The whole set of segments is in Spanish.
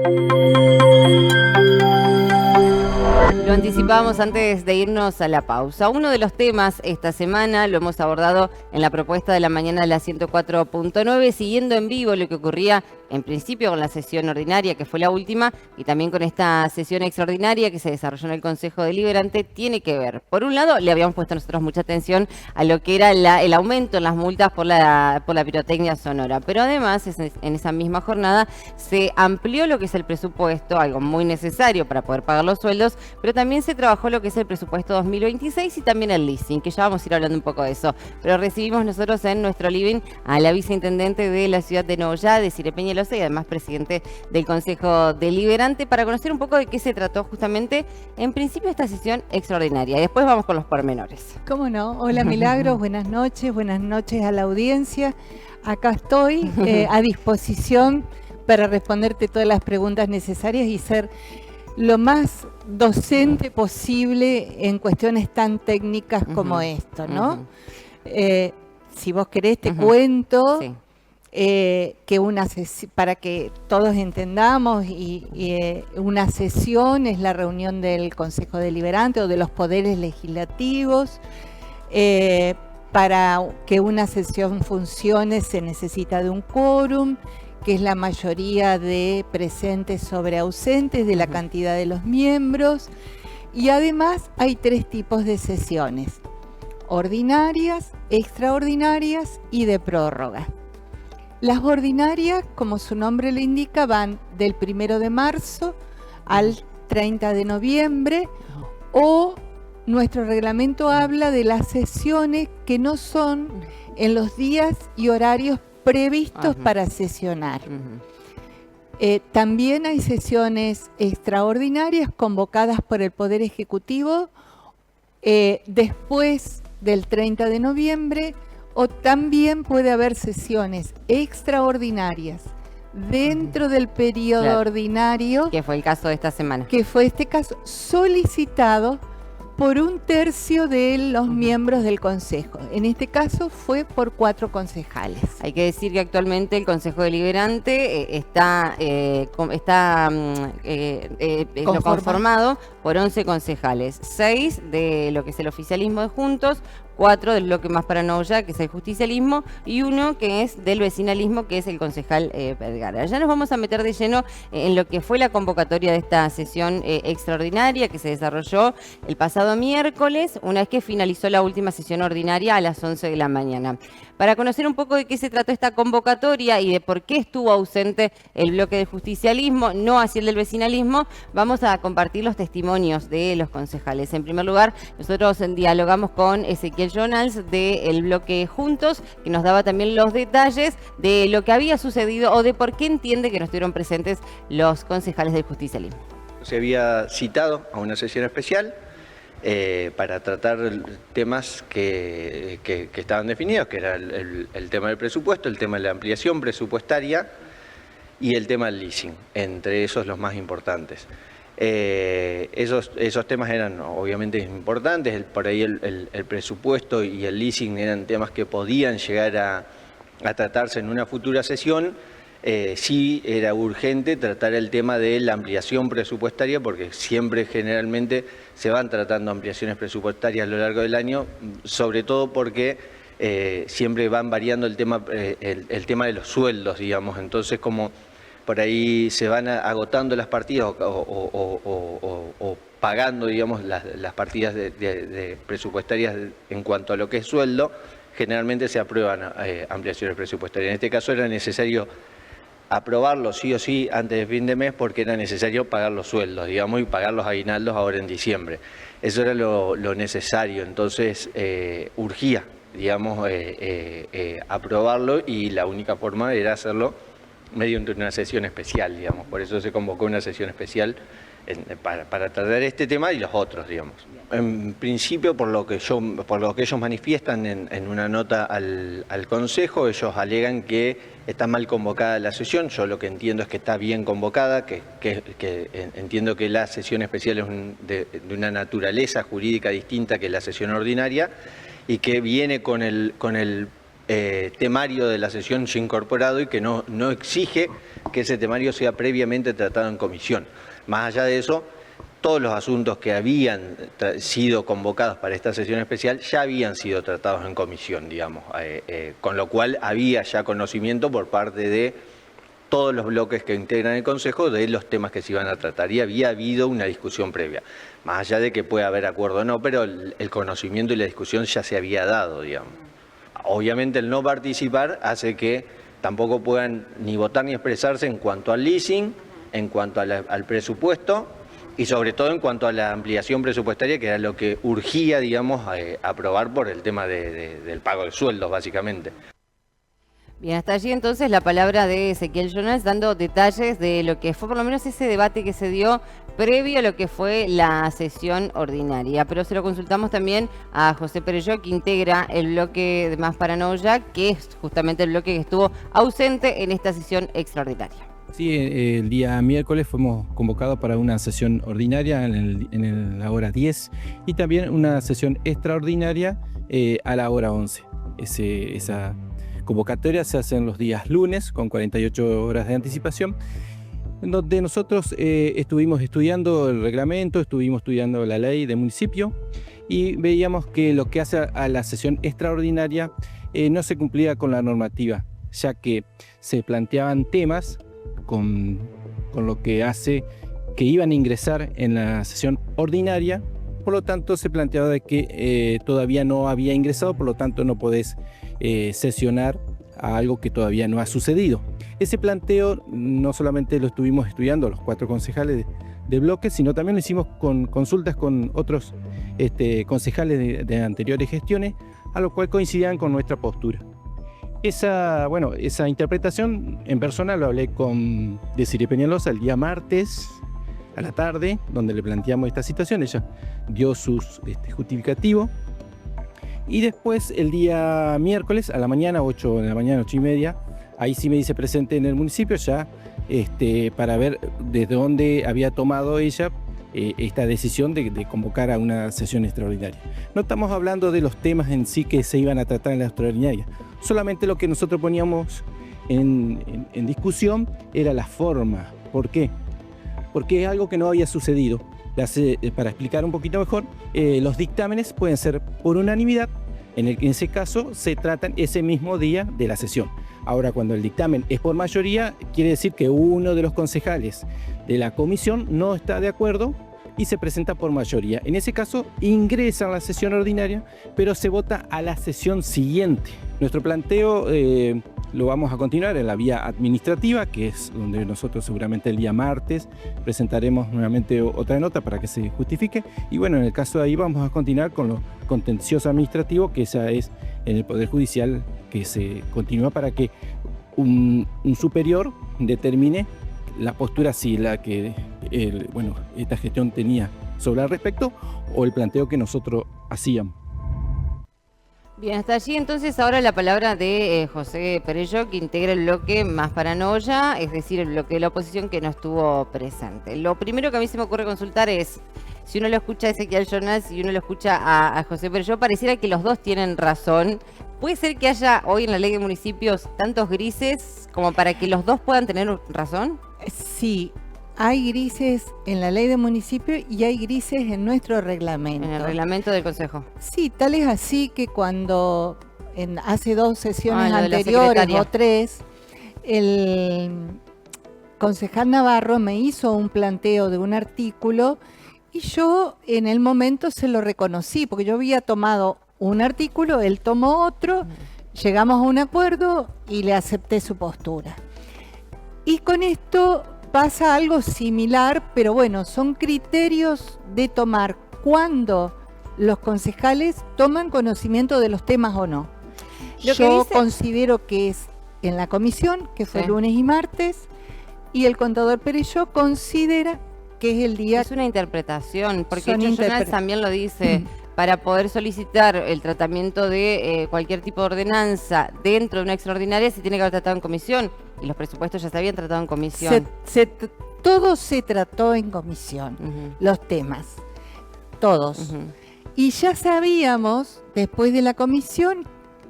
Lo anticipábamos antes de irnos a la pausa. Uno de los temas esta semana lo hemos abordado en la propuesta de la mañana de la 104.9, siguiendo en vivo lo que ocurría en principio con la sesión ordinaria, que fue la última, y también con esta sesión extraordinaria que se desarrolló en el Consejo Deliberante. Tiene que ver, por un lado, le habíamos puesto nosotros mucha atención a lo que era el aumento en las multas por la pirotecnia sonora, pero además en esa misma jornada se amplió lo que es el presupuesto, algo muy necesario para poder pagar los sueldos, pero también se trabajó lo que es el presupuesto 2026 y también el leasing, que ya vamos a ir hablando un poco de eso. Pero recibimos nosotros en nuestro living a la viceintendente de la ciudad de Nogoyá, Desiree Peñalosa, y además presidente del Consejo Deliberante, para conocer un poco de qué se trató justamente en principio esta sesión extraordinaria. Y después vamos con los pormenores. ¿Cómo no? Hola Milagros, buenas noches a la audiencia. Acá estoy a disposición para responderte todas las preguntas necesarias y ser lo más docente posible en cuestiones tan técnicas como esto, ¿no? Si vos querés te cuento que para que todos entendamos, una sesión es la reunión del Consejo Deliberante o de los poderes legislativos. Para que una sesión funcione se necesita de un quórum, que es la mayoría de presentes sobre ausentes de la cantidad de los miembros. Y además hay 3 tipos de sesiones: ordinarias, extraordinarias y de prórroga. Las ordinarias, como su nombre lo indica, van del 1 de marzo al 30 de noviembre, o nuestro reglamento habla de las sesiones que no son en los días y horarios previstos para sesionar. También hay sesiones extraordinarias convocadas por el Poder Ejecutivo después del 30 de noviembre, o también puede haber sesiones extraordinarias dentro del periodo ordinario. Que fue el caso de esta semana. Que fue este caso solicitado por 1/3 de los miembros del Consejo. En este caso fue por 4 concejales. Hay que decir que actualmente el Consejo Deliberante está conformado por 11 concejales, 6 de lo que es el oficialismo de Juntos, 4 del bloque Más para Nogoyá, que es el justicialismo, y 1 que es del vecinalismo, que es el concejal Vergara. Ya nos vamos a meter de lleno en lo que fue la convocatoria de esta sesión extraordinaria que se desarrolló el pasado miércoles, una vez que finalizó la última sesión ordinaria a las 11 de la mañana. Para conocer un poco de qué se trató esta convocatoria y de por qué estuvo ausente el bloque del justicialismo, no así el del vecinalismo, vamos a compartir los testimonios de los concejales. En primer lugar, nosotros dialogamos con Ezequiel Jonals del bloque Juntos, que nos daba también los detalles de lo que había sucedido o de por qué entiende que no estuvieron presentes los concejales del justicialismo. Se había citado a una sesión especial para tratar temas que estaban definidos, que era el tema del presupuesto, el tema de la ampliación presupuestaria y el tema del leasing, entre esos los más importantes. Esos temas eran obviamente importantes, por ahí el presupuesto y el leasing eran temas que podían llegar a tratarse en una futura sesión. Sí era urgente tratar el tema de la ampliación presupuestaria, porque siempre generalmente se van tratando ampliaciones presupuestarias a lo largo del año, sobre todo porque siempre van variando el tema de los sueldos, digamos. Entonces, como por ahí se van agotando las partidas o pagando, digamos, las partidas presupuestarias en cuanto a lo que es sueldo, generalmente se aprueban ampliaciones presupuestarias. En este caso era necesario aprobarlo sí o sí antes de fin de mes, porque era necesario pagar los sueldos, digamos, y pagar los aguinaldos ahora en diciembre. Eso era lo necesario, entonces urgía, digamos, aprobarlo, y la única forma era hacerlo mediante una sesión especial, digamos. Por eso se convocó una sesión especial para tratar este tema y los otros, digamos. En principio, por lo que ellos manifiestan en una nota al Consejo, ellos alegan que está mal convocada la sesión. Yo lo que entiendo es que está bien convocada, que entiendo que la sesión especial es de una naturaleza jurídica distinta que la sesión ordinaria, y que viene con el temario de la sesión ya incorporado, y que no exige que ese temario sea previamente tratado en comisión. Más allá de eso, todos los asuntos que habían sido convocados para esta sesión especial ya habían sido tratados en comisión, digamos, con lo cual había ya conocimiento por parte de todos los bloques que integran el Consejo de los temas que se iban a tratar y había habido una discusión previa. Más allá de que pueda haber acuerdo o no, pero el conocimiento y la discusión ya se había dado, digamos. Obviamente el no participar hace que tampoco puedan ni votar ni expresarse en cuanto al leasing, en cuanto al presupuesto y sobre todo en cuanto a la ampliación presupuestaria, que era lo que urgía, digamos, aprobar por el tema del pago de sueldos, básicamente. Bien, hasta allí entonces la palabra de Ezequiel Jonas dando detalles de lo que fue por lo menos ese debate que se dio previo a lo que fue la sesión ordinaria. Pero se lo consultamos también a José Perelló, que integra el bloque de Más para Noya, que es justamente el bloque que estuvo ausente en esta sesión extraordinaria. Sí, el día miércoles fuimos convocados para una sesión ordinaria en la hora 10 y también una sesión extraordinaria a la hora 11. Esa convocatoria se hace en los días lunes con 48 horas de anticipación, donde nosotros estuvimos estudiando el reglamento, estuvimos estudiando la ley del municipio y veíamos que lo que hace a la sesión extraordinaria no se cumplía con la normativa, ya que se planteaban temas con lo que hace que iban a ingresar en la sesión ordinaria, por lo tanto se planteaba de que todavía no había ingresado, por lo tanto no podés sesionar a algo que todavía no ha sucedido. Ese planteo no solamente lo estuvimos estudiando los 4 concejales de bloque, sino también lo hicimos con consultas con otros concejales de anteriores gestiones, a lo cual coincidían con nuestra postura. Esa interpretación en persona lo hablé con Desiree Peñalosa el día martes a la tarde, donde le planteamos esta situación. Ella dio sus justificativos. Y después el día miércoles a la mañana, 8 de la mañana, 8:30, ahí sí me hice presente en el municipio ya para ver desde dónde había tomado ella esta decisión de convocar a una sesión extraordinaria. No estamos hablando de los temas en sí que se iban a tratar en la extraordinaria, solamente lo que nosotros poníamos en discusión era la forma. ¿Por qué? Porque es algo que no había sucedido. Para explicar un poquito mejor, los dictámenes pueden ser por unanimidad, en ese caso se tratan ese mismo día de la sesión. Ahora, cuando el dictamen es por mayoría, quiere decir que uno de los concejales de la comisión no está de acuerdo y se presenta por mayoría. En ese caso, ingresa a la sesión ordinaria, pero se vota a la sesión siguiente. Nuestro planteo lo vamos a continuar en la vía administrativa, que es donde nosotros seguramente el día martes presentaremos nuevamente otra nota para que se justifique. Y bueno, en el caso de ahí vamos a continuar con lo contencioso administrativo, que esa es en el Poder Judicial, que se continúa para que un superior determine la postura, si la que esta gestión tenía sobre el respecto o el planteo que nosotros hacíamos. Bien, hasta allí entonces ahora la palabra de José Perelló, que integra el bloque Más para Noya, es decir, el bloque de la oposición que no estuvo presente. Lo primero que a mí se me ocurre consultar es, si uno lo escucha a Ezequiel Jonas y uno lo escucha a José Perelló, pareciera que los dos tienen razón. ¿Puede ser que haya hoy en la ley de municipios tantos grises como para que los dos puedan tener razón? Sí, hay grises en la ley de municipio y hay grises en nuestro reglamento. En el reglamento del Consejo. Sí, tal es así que cuando hace 2 sesiones lo de la anteriores secretaria. o 3, el concejal Navarro me hizo un planteo de un artículo y yo en el momento se lo reconocí, porque yo había tomado un artículo, él tomó otro, llegamos a un acuerdo y le acepté su postura. Y con esto pasa algo similar, pero bueno, son criterios de tomar cuando los concejales toman conocimiento de los temas o no. Yo considero que es en la comisión, que fue lunes y martes, y el contador Perelló considera que es el día... Es una interpretación, porque Jonas también lo dice, para poder solicitar el tratamiento de cualquier tipo de ordenanza dentro de una extraordinaria se tiene que haber tratado en comisión, y los presupuestos ya se habían tratado en comisión. Todo se trató en comisión, los temas, todos. Y ya sabíamos, después de la comisión,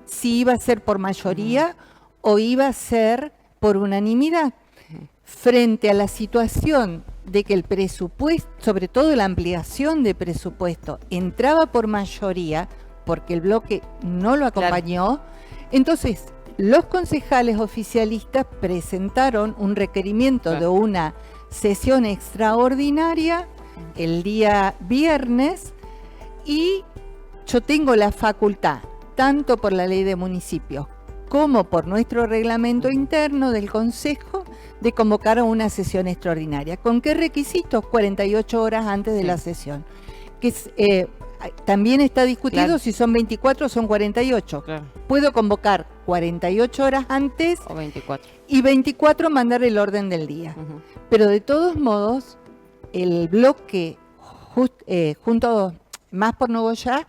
si iba a ser por mayoría o iba a ser por unanimidad. frente a la situación de que el presupuesto, sobre todo la ampliación de presupuesto, entraba por mayoría, porque el bloque no lo acompañó, entonces los concejales oficialistas presentaron un requerimiento de una sesión extraordinaria el día viernes, y yo tengo la facultad, tanto por la ley de municipios como por nuestro reglamento interno del Consejo, de convocar a una sesión extraordinaria. ¿Con qué requisitos? 48 horas antes de la sesión. Que es, también está discutido si son 24 o son 48. Puedo convocar 48 horas antes o 24. Y 24 mandar el orden del día. Pero de todos modos, el bloque junto Más por Nuevo Ya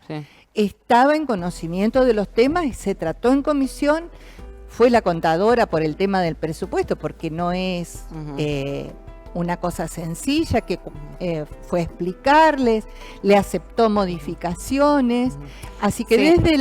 estaba en conocimiento de los temas y se trató en comisión. Fue la contadora por el tema del presupuesto, porque no es una cosa sencilla, que fue a explicarles, le aceptó modificaciones. Así que desde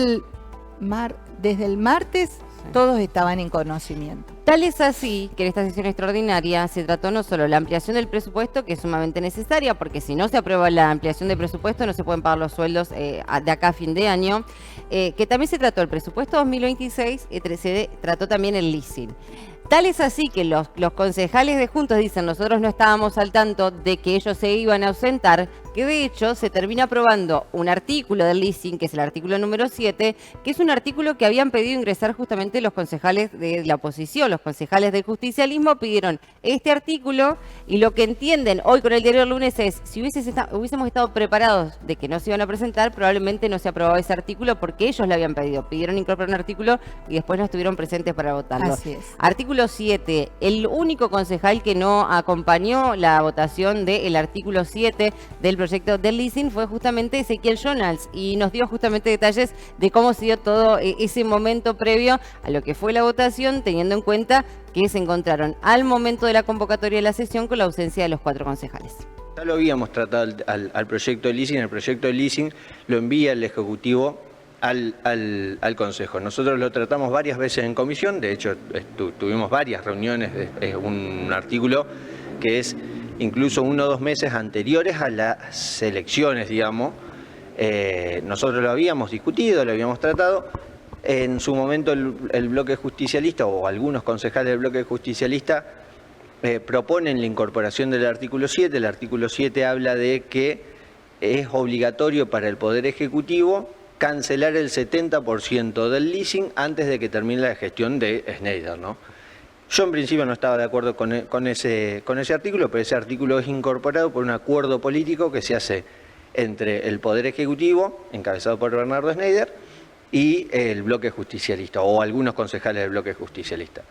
el martes todos estaban en conocimiento. Tal es así que en esta sesión extraordinaria se trató no solo la ampliación del presupuesto, que es sumamente necesaria, porque si no se aprueba la ampliación del presupuesto no se pueden pagar los sueldos de acá a fin de año, que también se trató el presupuesto 2026 y se trató también el leasing. Tal es así que los concejales de Juntos dicen, nosotros no estábamos al tanto de que ellos se iban a ausentar, que de hecho se termina aprobando un artículo del leasing, que es el artículo número 7, que es un artículo que habían pedido ingresar justamente los concejales de la oposición. Los concejales del justicialismo pidieron este artículo, y lo que entienden hoy con el diario del lunes es, si hubiésemos estado preparados de que no se iban a presentar, probablemente no se aprobaba ese artículo, porque ellos le habían pedido, pidieron incorporar un artículo y después no estuvieron presentes para votarlo. Así es. Artículo 7, el único concejal que no acompañó la votación del artículo 7 del proyecto del leasing fue justamente Ezequiel Jonals, y nos dio justamente detalles de cómo se dio todo ese momento previo a lo que fue la votación, teniendo en cuenta que se encontraron al momento de la convocatoria de la sesión con la ausencia de los 4 concejales. Ya lo habíamos tratado al proyecto de leasing. El proyecto de leasing lo envía el Ejecutivo al Consejo. Nosotros lo tratamos varias veces en comisión, de hecho tuvimos varias reuniones, es un artículo que es incluso 1 o 2 meses anteriores a las elecciones, digamos. Nosotros lo habíamos discutido, lo habíamos tratado. En su momento el bloque justicialista, o algunos concejales del bloque justicialista, proponen la incorporación del artículo 7. El artículo 7 habla de que es obligatorio para el Poder Ejecutivo cancelar el 70% del leasing antes de que termine la gestión de Schneider, ¿no? Yo en principio no estaba de acuerdo con ese artículo, pero ese artículo es incorporado por un acuerdo político que se hace entre el Poder Ejecutivo, encabezado por Bernardo Schneider, y el bloque justicialista, o algunos concejales del bloque justicialista.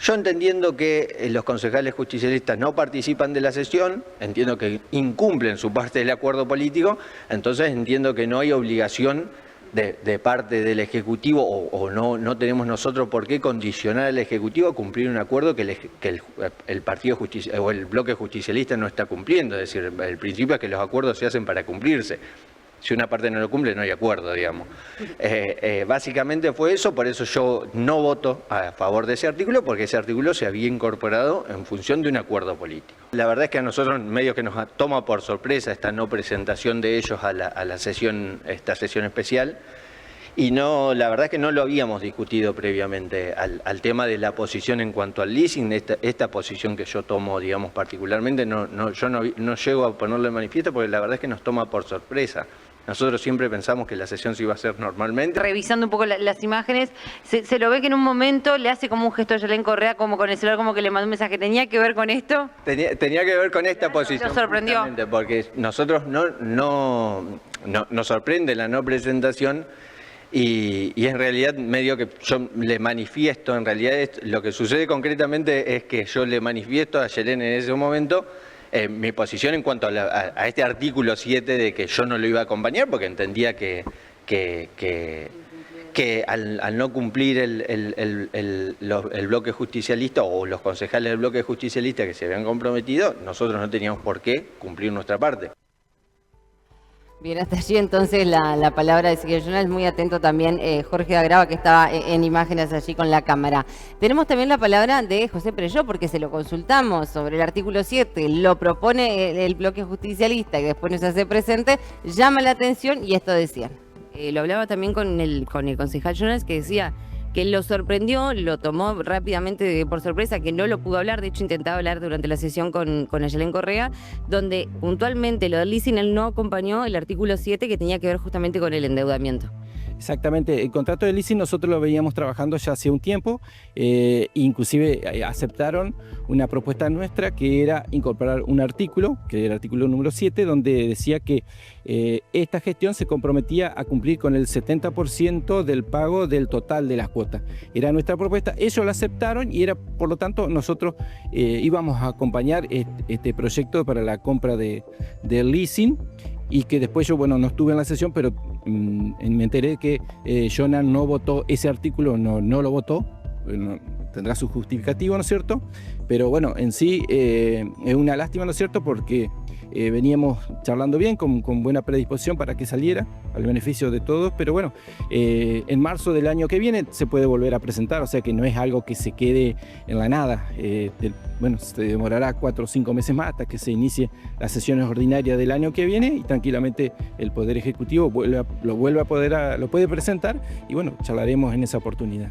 Yo entendiendo que los concejales justicialistas no participan de la sesión, entiendo que incumplen su parte del acuerdo político, entonces entiendo que no hay obligación de parte del Ejecutivo, o no tenemos nosotros por qué condicionar al Ejecutivo a cumplir un acuerdo que el partido o el bloque justicialista no está cumpliendo. Es decir, el principio es que los acuerdos se hacen para cumplirse. Si una parte no lo cumple, no hay acuerdo, digamos. Básicamente fue eso, por eso yo no voto a favor de ese artículo, porque ese artículo se había incorporado en función de un acuerdo político. La verdad es que a nosotros medio que nos toma por sorpresa esta no presentación de ellos a la sesión, esta sesión especial, y la verdad es que no lo habíamos discutido previamente al tema de la posición en cuanto al leasing. Esta posición que yo tomo, digamos, particularmente, yo no llego a ponerlo en manifiesto, porque la verdad es que nos toma por sorpresa. Nosotros siempre pensamos que la sesión se iba a hacer normalmente. Revisando un poco las imágenes, se lo ve que en un momento le hace como un gesto a Yelén Correa, como con el celular, como que le mandó un mensaje. ¿Tenía que ver con esto? Tenía que ver con esta posición. ¿Nos sorprendió? Porque nosotros nos sorprende la no presentación, y en realidad medio que yo le manifiesto, en realidad lo que sucede concretamente es que yo le manifiesto a Yelén en ese momento mi posición en cuanto a este artículo 7, de que yo no lo iba a acompañar, porque entendía que al no cumplir el bloque justicialista, o los concejales del bloque justicialista que se habían comprometido, nosotros no teníamos por qué cumplir nuestra parte. Bien, hasta allí entonces la palabra de Ezequiel Jonas. Muy atento también Jorge Agrava, que estaba en imágenes allí con la cámara. Tenemos también la palabra de José Perelló, porque se lo consultamos sobre el artículo 7, lo propone el bloque justicialista y después nos hace presente, llama la atención y esto decía. Lo hablaba también con el concejal Jonas, que decía que lo sorprendió, lo tomó rápidamente por sorpresa, que no lo pudo hablar. De hecho, intentaba hablar durante la sesión con Ayelén Correa, donde puntualmente lo del leasing él no acompañó el artículo 7, que tenía que ver justamente con el endeudamiento. Exactamente, el contrato de leasing nosotros lo veníamos trabajando ya hace un tiempo, inclusive aceptaron una propuesta nuestra que era incorporar un artículo, que era el artículo número 7, donde decía que esta gestión se comprometía a cumplir con el 70% del pago del total de las cuotas. Era nuestra propuesta, ellos la aceptaron y era, por lo tanto, nosotros íbamos a acompañar este proyecto para la compra del leasing. Y que después yo, bueno, no estuve en la sesión, pero me enteré que Jonas no votó ese artículo, no lo votó, tendrá su justificativo, ¿no es cierto? Pero bueno, en sí es una lástima, ¿no es cierto? Porque veníamos charlando bien, con buena predisposición para que saliera, al beneficio de todos, pero bueno, en marzo del año que viene se puede volver a presentar, o sea que no es algo que se quede en la nada. Bueno, se demorará 4 o 5 meses más hasta que se inicie las sesiones ordinarias del año que viene y tranquilamente el Poder Ejecutivo lo puede presentar y bueno, charlaremos en esa oportunidad.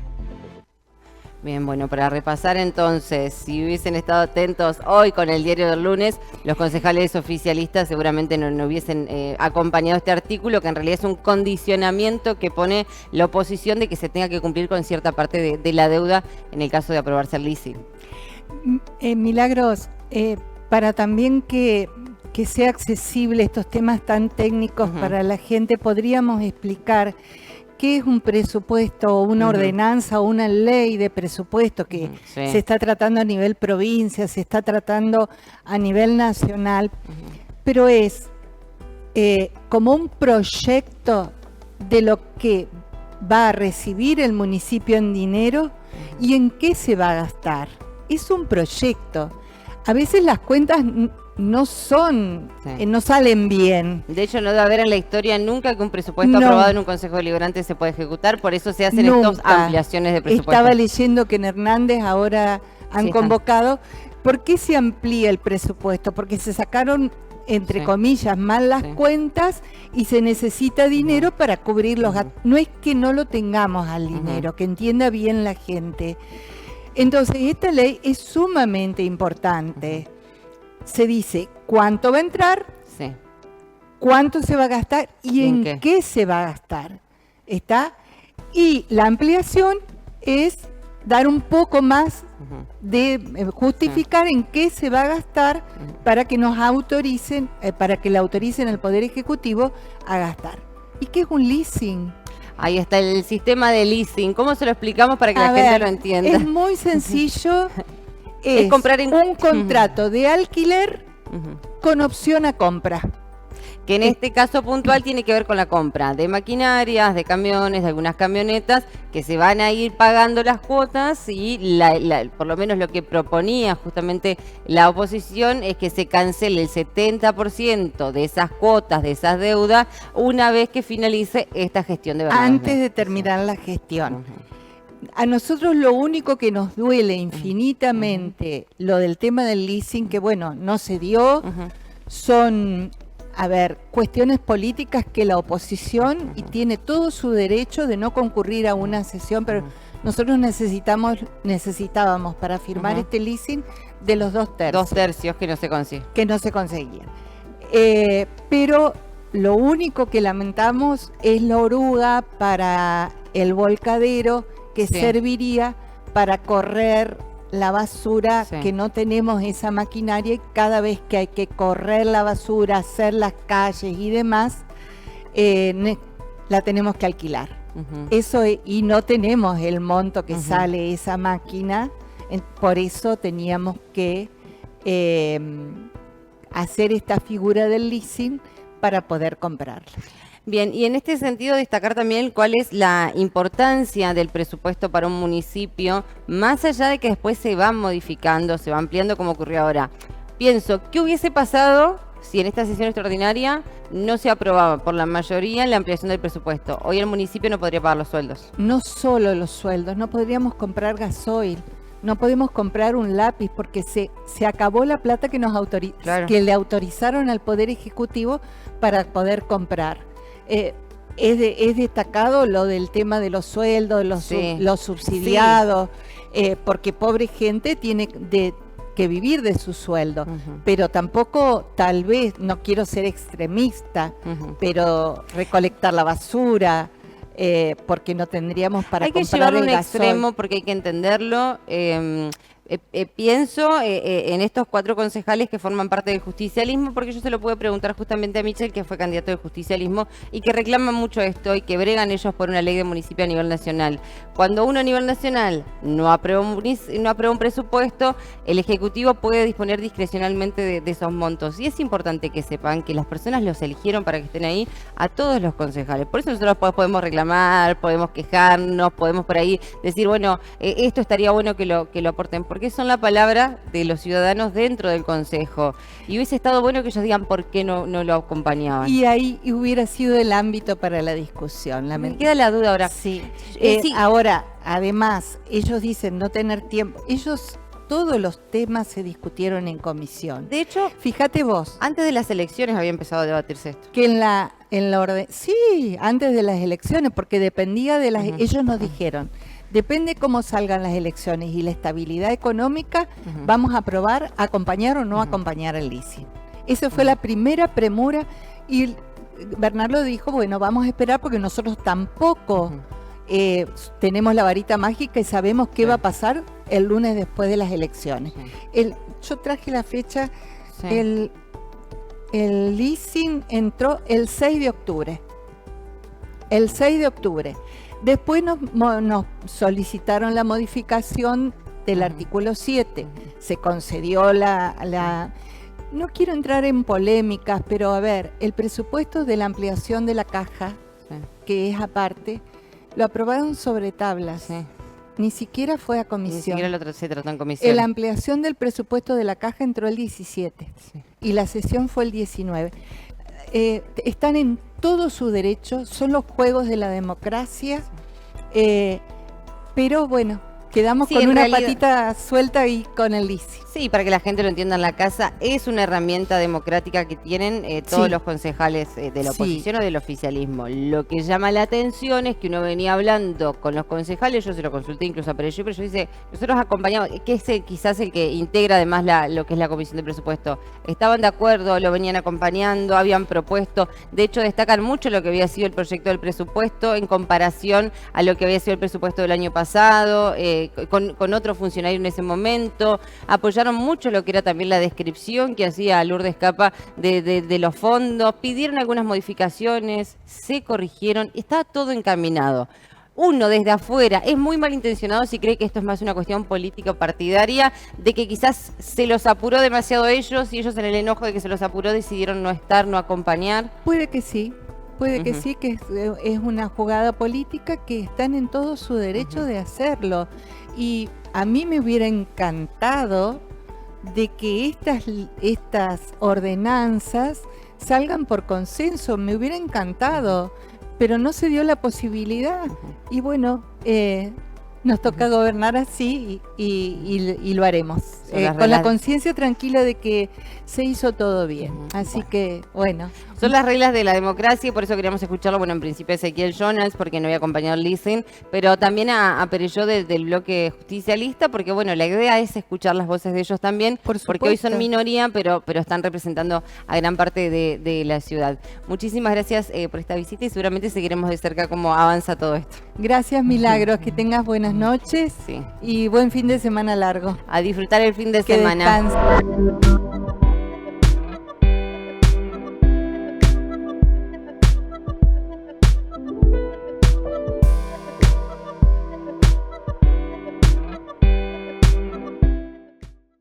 Bien, bueno, para repasar entonces, si hubiesen estado atentos hoy con el diario del lunes, los concejales oficialistas seguramente no hubiesen acompañado este artículo, que en realidad es un condicionamiento que pone la oposición de que se tenga que cumplir con cierta parte de la deuda en el caso de aprobarse el leasing. Milagros, para también que sea accesible estos temas tan técnicos para la gente, podríamos explicar qué es un presupuesto, una ordenanza o una ley de presupuesto que se está tratando a nivel provincia, se está tratando a nivel nacional, pero es como un proyecto de lo que va a recibir el municipio en dinero y en qué se va a gastar. Es un proyecto. A veces las cuentas no son, no salen bien. De hecho, no debe haber en la historia nunca que un presupuesto aprobado en un Consejo Deliberante se pueda ejecutar, por eso se hacen estas ampliaciones de presupuesto. Estaba leyendo que en Hernández ahora han convocado. ¿Por qué se amplía el presupuesto? Porque se sacaron, entre comillas, mal las cuentas y se necesita dinero para cubrir los gastos. No es que no lo tengamos al dinero, que entienda bien la gente. Entonces, esta ley es sumamente importante. Se dice cuánto va a entrar, cuánto se va a gastar y en qué se va a gastar. ¿Está? Y la ampliación es dar un poco más de justificar en qué se va a gastar para que nos autoricen, para que le autoricen al Poder Ejecutivo a gastar. ¿Y qué es un leasing? Ahí está el sistema de leasing. ¿Cómo se lo explicamos para que la gente lo entienda? Es muy sencillo. Es comprar un contrato de alquiler con opción a compra. Que en este caso puntual tiene que ver con la compra de maquinarias, de camiones, de algunas camionetas, que se van a ir pagando las cuotas y por lo menos lo que proponía justamente la oposición es que se cancele el 70% de esas cuotas, de esas deudas, una vez que finalice esta gestión de Bernardo. Antes de terminar la gestión. A nosotros lo único que nos duele infinitamente, lo del tema del leasing, que bueno, no se dio, son, cuestiones políticas que la oposición, y tiene todo su derecho de no concurrir a una sesión, pero nosotros necesitábamos para firmar este leasing de los 2/3. 2/3 que no se consigue. Que no se conseguían. Pero lo único que lamentamos es la oruga para el volcadero, que serviría para correr la basura, que no tenemos esa maquinaria y cada vez que hay que correr la basura, hacer las calles y demás, la tenemos que alquilar. Eso y no tenemos el monto que sale esa máquina, por eso teníamos que hacer esta figura del leasing para poder comprarla. Bien, y en este sentido destacar también cuál es la importancia del presupuesto para un municipio, más allá de que después se va modificando, se va ampliando como ocurrió ahora. Pienso, ¿qué hubiese pasado si en esta sesión extraordinaria no se aprobaba por la mayoría la ampliación del presupuesto. Hoy el municipio no podría pagar los sueldos. No solo los sueldos, no podríamos comprar gasoil, no podemos comprar un lápiz porque se acabó la plata que Claro. que le autorizaron al Poder Ejecutivo para poder comprar. Es destacado lo del tema de los sueldos, los subsidiados, porque pobre gente tiene que vivir de su sueldo, pero tampoco, tal vez, no quiero ser extremista, pero recolectar la basura, porque no tendríamos para hay que comprar llevarlo a el un gasoil. extremo porque hay que entenderlo. Pienso en estos 4 concejales que forman parte del justicialismo, porque yo se lo pude preguntar justamente a Michel, que fue candidato del justicialismo, y que reclaman mucho esto y que bregan ellos por una ley de municipio a nivel nacional. Cuando uno a nivel nacional no aprueba un presupuesto, el Ejecutivo puede disponer discrecionalmente de esos montos. Y es importante que sepan que las personas los eligieron para que estén ahí, a todos los concejales. Por eso nosotros podemos reclamar, podemos quejarnos, podemos por ahí decir, bueno, esto estaría bueno que lo aporten, porque son la palabra de los ciudadanos dentro del Consejo. Y hubiese estado bueno que ellos digan por qué no lo acompañaban. Y ahí hubiera sido el ámbito para la discusión. Me queda la duda ahora. Sí. Sí. Ahora, además, ellos dicen no tener tiempo. Todos los temas se discutieron en comisión. De hecho, Fíjate vos, antes de las elecciones había empezado a debatirse esto. que en la orden... Sí, antes de las elecciones, porque dependía de las... Ellos nos dijeron, depende cómo salgan las elecciones y la estabilidad económica, vamos a aprobar, acompañar o no acompañar al leasing. Esa fue la primera premura y Bernardo dijo, bueno, vamos a esperar porque nosotros tampoco tenemos la varita mágica y sabemos qué va a pasar el lunes después de las elecciones. Yo traje la fecha, el leasing entró el 6 de octubre. El 6 de octubre. Después nos solicitaron la modificación del artículo 7. Se concedió no quiero entrar en polémicas, pero a ver, el presupuesto de la ampliación de la caja, que es aparte, lo aprobaron sobre tablas. Ni siquiera fue a comisión. Ni siquiera se trató en comisión. La ampliación del presupuesto de la caja entró el 17 y la sesión fue el 19. Están en todo su derecho, son los juegos de la democracia, pero bueno, quedamos con una patita suelta y con el leasing. Sí, para que la gente lo entienda en la casa, es una herramienta democrática que tienen todos los concejales de la oposición o del oficialismo. Lo que llama la atención es que uno venía hablando con los concejales, yo se lo consulté incluso a Perello, pero yo dice, nosotros acompañamos, que es quizás el que integra además lo que es la comisión de presupuesto. Estaban de acuerdo, lo venían acompañando, habían propuesto, de hecho destacan mucho lo que había sido el proyecto del presupuesto en comparación a lo que había sido el presupuesto del año pasado, con otro funcionario en ese momento, apoyaron mucho lo que era también la descripción que hacía Lourdes Capa de los fondos, pidieron algunas modificaciones, se corrigieron, estaba todo encaminado. Uno desde afuera es muy malintencionado si cree que esto es más una cuestión política o partidaria, de que quizás se los apuró demasiado ellos y ellos en el enojo de que se los apuró decidieron no estar, no acompañar. Puede que sí. Puede que sí, que es una jugada política que están en todo su derecho de hacerlo. Y a mí me hubiera encantado de que estas ordenanzas salgan por consenso, me hubiera encantado, pero no se dio la posibilidad. Y bueno, nos toca gobernar así y lo haremos, con la conciencia tranquila de que se hizo todo bien. Así que, bueno. Son las reglas de la democracia y por eso queríamos escucharlo, bueno, en principio a Ezequiel Jonas, porque no había acompañado el leasing, pero también a Perello del bloque justicialista, porque bueno, la idea es escuchar las voces de ellos también, porque hoy son minoría, pero están representando a gran parte de la ciudad. Muchísimas gracias por esta visita y seguramente seguiremos de cerca cómo avanza todo esto. Gracias, Milagros, que tengas buenas noches y buen fin de semana largo. A disfrutar el fin de semana. Descanses.